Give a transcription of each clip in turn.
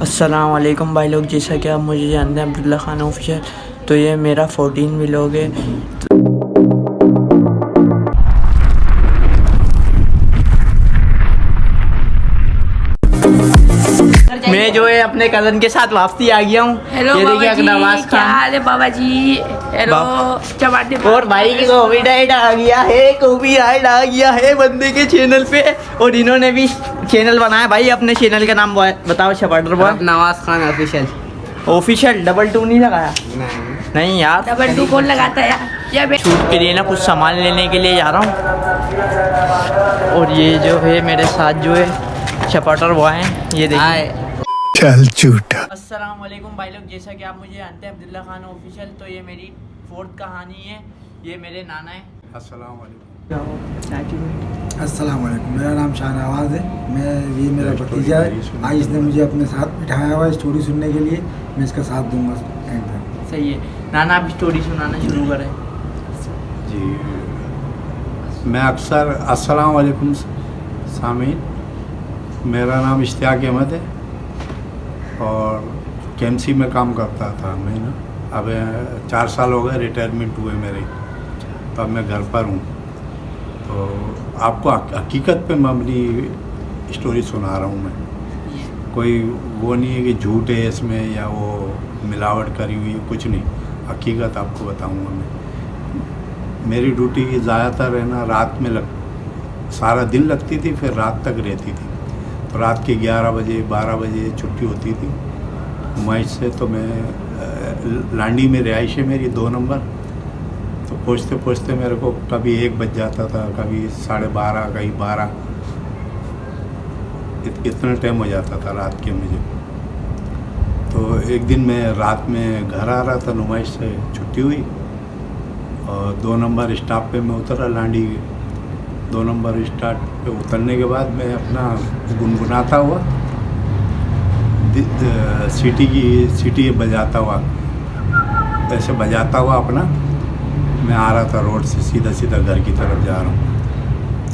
अस्सलाम वालेकुम भाई लोग, जैसा कि आप मुझे जानते हैं अब्दुल्ला खान ऑफिशियल। तो ये मेरा 14 व्लॉग है। मैं जो है अपने कज़न के साथ वापसी आ गया हूँ। हेलो ये देखिए अकनवाज क्या खान हाल है बाबा जी। हेलो चपाटी और भाई की कॉपीराइट आ गया है, कॉपीराइट आ गया है बंदे के चैनल पे। और इन्होंने भी चैनल बनाया। भाई अपने चैनल का नाम बताओ। शपाटर boy Nawaz Khan official. Official double 2 नहीं लगाया? नहीं यार, डबल 2 कौन लगाता है यार। शूट के लिए ना कुछ सामान लेने के लिए जा रहा हूँ। और ये जो है मेरे साथ जो है शपाटर बॉय हैं, ये देखिए। चल झूठा। अस्सलाम वालेकुम भाई लोग, जैसा कि आप मुझे जानते हैं अब्दुल्ला खान ऑफिशियल। तो ये मेरी 4th कहानी है। ये मेरे नाना है। अस्सलाम वालेकुम। अस्सलाम वालेकुम। मेरा नाम शाहनवाज है। ये मेरा भतीजा है। आज इसने मुझे अपने साथ बिठाया हुआ है स्टोरी सुनने के लिए। मैं इसका साथ दूंगा एंड तक। सही है नाना, आप स्टोरी सुनाना शुरू करें। जी मैं अक्सर अस्सलाम वालेकुम सामीन। मेरा नाम इश्तियाक अहमद है और केएमसी में काम करता था मैं ना। अब 4 साल हो गए रिटायरमेंट हुए मेरे, तो अब मैं घर पर हूँ। तो आपको हकीकत पे मबनी स्टोरी सुना रहा हूँ मैं। कोई वो नहीं है कि झूठ है इसमें या वो मिलावट करी हुई है, कुछ नहीं। हकीकत आपको बताऊँगा मैं। मेरी ड्यूटी ज़्यादातर है ना रात में सारा दिन लगती थी, फिर रात तक रहती थी। तो रात के 11 बजे 12 बजे छुट्टी होती थी नुमाइश से। तो मैं लांडी में रिहाइश है मेरी 2 नंबर। तो पहुँचते पहुँचते मेरे को कभी 1 बज जाता था, कभी 12:30, कहीं 12। इतना टाइम हो जाता था रात के मुझे। तो एक दिन मैं रात में घर आ रहा था, नुमाइश से छुट्टी हुई और 2 नंबर स्टॉप पे मैं उतरा लांडी। 2 नंबर स्टार्ट पे उतरने के बाद मैं अपना गुनगुनाता हुआ सीटी बजाता हुआ, ऐसे बजाता हुआ अपना मैं आ रहा था रोड से सीधा सीधा घर की तरफ जा रहा हूँ।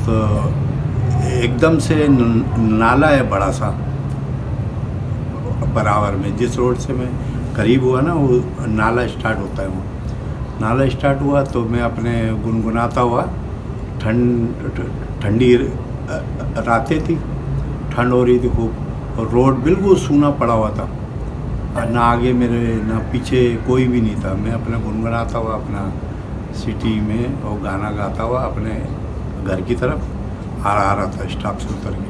तो एकदम से नाला है बड़ा सा बराबर में। जिस रोड से मैं करीब हुआ ना वो नाला स्टार्ट होता है। वो नाला स्टार्ट हुआ तो मैं अपने गुनगुनाता हुआ, ठंडी रातें थी, ठंड हो रही थी खूब और रोड बिल्कुल सूना पड़ा हुआ था। ना आगे मेरे ना पीछे कोई भी नहीं था। मैं अपना गुनगुनाता हुआ अपना सिटी में और गाना गाता हुआ अपने घर की तरफ आ रहा था स्टॉप से उतर के।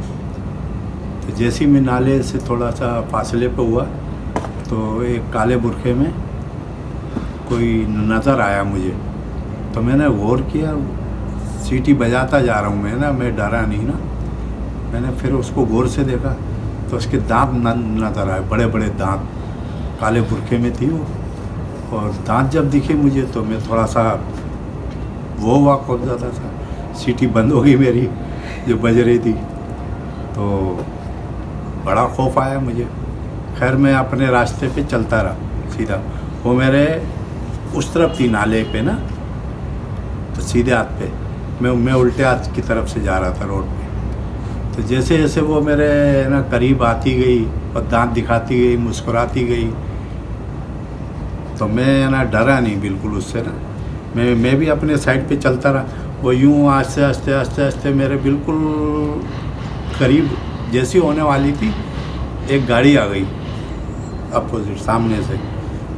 तो जैसे ही मैं नाले से थोड़ा सा फासले पे हुआ तो एक काले बुरखे में कोई नज़र आया मुझे। तो मैंने गौर किया, सीटी बजाता जा रहा हूँ मैं ना, मैं डरा नहीं ना। मैंने फिर उसको गौर से देखा तो उसके दांत नज़र आए, बड़े बड़े दांत काले बुरखे में थी वो। और दांत जब दिखे मुझे तो मैं थोड़ा सा वो वाक हो जाता था। सीटी बंद हो गई मेरी जो बज रही थी, तो बड़ा खौफ आया मुझे। खैर मैं अपने रास्ते पे चलता रहा सीधा। वो मेरे उस तरफ थी नाले पे ना, तो सीधे हाथ पे मैं उल्टे हाथ की तरफ से जा रहा था रोड पे। तो जैसे जैसे वो मेरे ना करीब आती गई और दांत दिखाती गई, मुस्कुराती गई, तो मैं ना डरा नहीं बिल्कुल उससे ना। मैं भी अपने साइड पे चलता रहा। वो यूँ आस्ते आस्ते आस्ते आस्ते मेरे बिल्कुल करीब जैसी होने वाली थी, एक गाड़ी आ गई अपोजिट सामने से।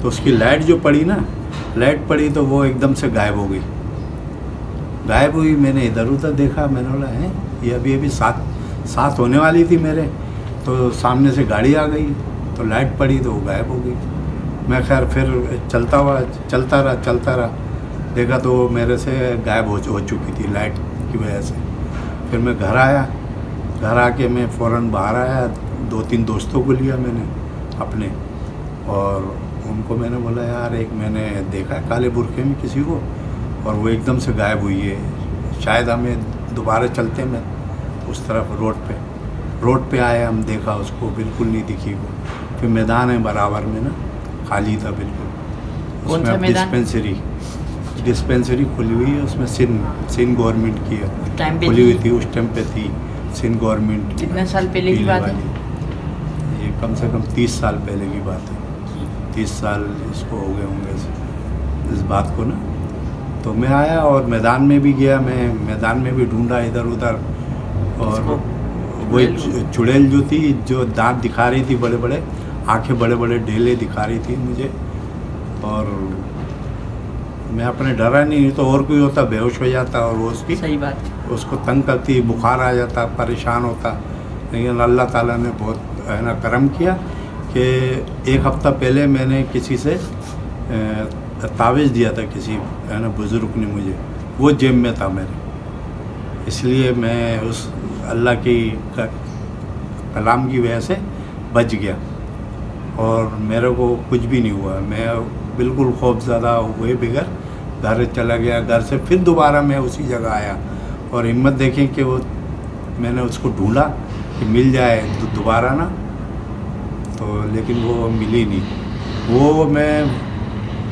तो उसकी लाइट जो पड़ी ना, लाइट पड़ी तो वो एकदम से गायब हो गई। गायब हुई, मैंने इधर उधर देखा, मैंने बोला है ये अभी साथ होने वाली थी मेरे। तो सामने से गाड़ी आ गई तो लाइट पड़ी तो वो गायब हो गई। मैं खैर फिर चलता रहा। देखा तो वो मेरे से गायब हो चुकी थी लाइट की वजह से। फिर मैं घर आया। घर आके मैं फ़ौरन बाहर आया, 2-3 दोस्तों को लिया मैंने अपने, और उनको मैंने बोला यार एक मैंने देखा है काले बुरखे में किसी को और वो एकदम से गायब हुई है। शायद हमें दोबारा चलते मैं उस तरफ रोड पे आए, हम देखा उसको बिल्कुल नहीं दिखी वो। फिर मैदान है बराबर में ना, खाली था बिल्कुल। उसमें अब डिस्पेंसरी खुली हुई है, उसमें सिंध गवर्नमेंट की है, खुली हुई थी उस टाइम पे थी सिंध गवर्नमेंट। कितने साल पहले की बात है? ये कम से कम 30 साल पहले की बात है। 30 साल इसको हो गए होंगे इस बात को ना। तो मैं आया और मैदान में भी गया, मैं मैदान में भी ढूंढा इधर उधर, और वही चुड़ैल जो थी, जो दांत दिखा रही थी बड़े बड़े, आंखें बड़े बड़े ढेले दिखा रही थी मुझे, और मैं अपने डरा नहीं तो और कोई होता बेहोश हो जाता, और वो उसकी सही बात है। उसको तंग करती, बुखार आ जाता, परेशान होता। लेकिन अल्लाह ताला ने बहुत है ना करम किया कि 1 हफ्ता पहले मैंने किसी से तावीज़ दिया था, किसी है ना बुज़ुर्ग ने मुझे, वो जेब में था मेरे, इसलिए मैं उस अल्लाह की कलाम की वजह से बच गया और मेरे को कुछ भी नहीं हुआ। मैं बिल्कुल खौफज़दा हुए बगैर घर चला गया। घर से फिर दोबारा मैं उसी जगह आया और हिम्मत देखें कि वो मैंने उसको ढूंढा कि मिल जाए दोबारा ना, तो लेकिन वो मिली नहीं। वो मैं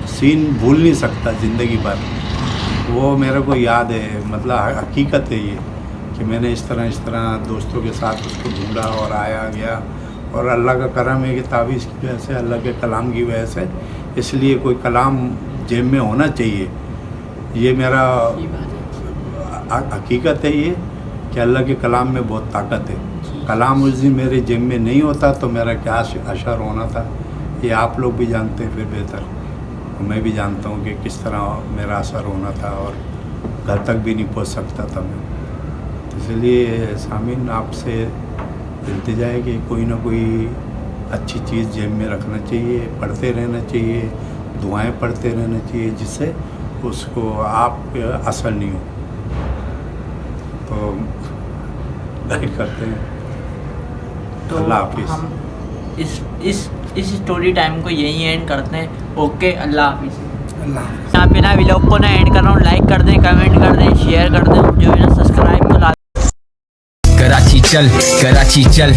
सीन भूल नहीं सकता ज़िंदगी भर, वो मेरे को याद है, मतलब हकीकत है ये कि मैंने इस तरह दोस्तों के साथ उसको ढूंढा और आया गया, और अल्लाह का करम है कि तावीज़ की वजह से, अल्लाह के कलाम की वजह से, इसलिए कोई कलाम जेब में होना चाहिए। ये मेरा हकीकत है ये कि अल्लाह के कलाम में बहुत ताकत है। कलाम उस दिन मेरे जेब में नहीं होता तो मेरा क्या असर होना था, ये आप लोग भी जानते हैं फिर बेहतर, मैं भी जानता हूँ कि किस तरह मेरा असर होना था, और घर तक भी नहीं पहुँच सकता था मैं। इसलिए सामीन आपसे इल्तिजा है कि कोई ना कोई अच्छी चीज़ जेब में रखना चाहिए, पढ़ते रहना चाहिए, दुआएं पढ़ते रहना चाहिए, जिससे उसको आप असर नहीं हो। तो गाइड करते हैं। तो अल्लाह हाफिज़। हम इस स्टोरी टाइम को यहीं एंड करते हैं। ओके, अल्लाह हाफिज़। अल्लाह यहाँ पे ना व्लॉग को ना एंड कर रहा हूँ। लाइक कर दें, कमेंट कर दें, शेयर कर दें, जो है ना सब्सक्राइब तो कराची चल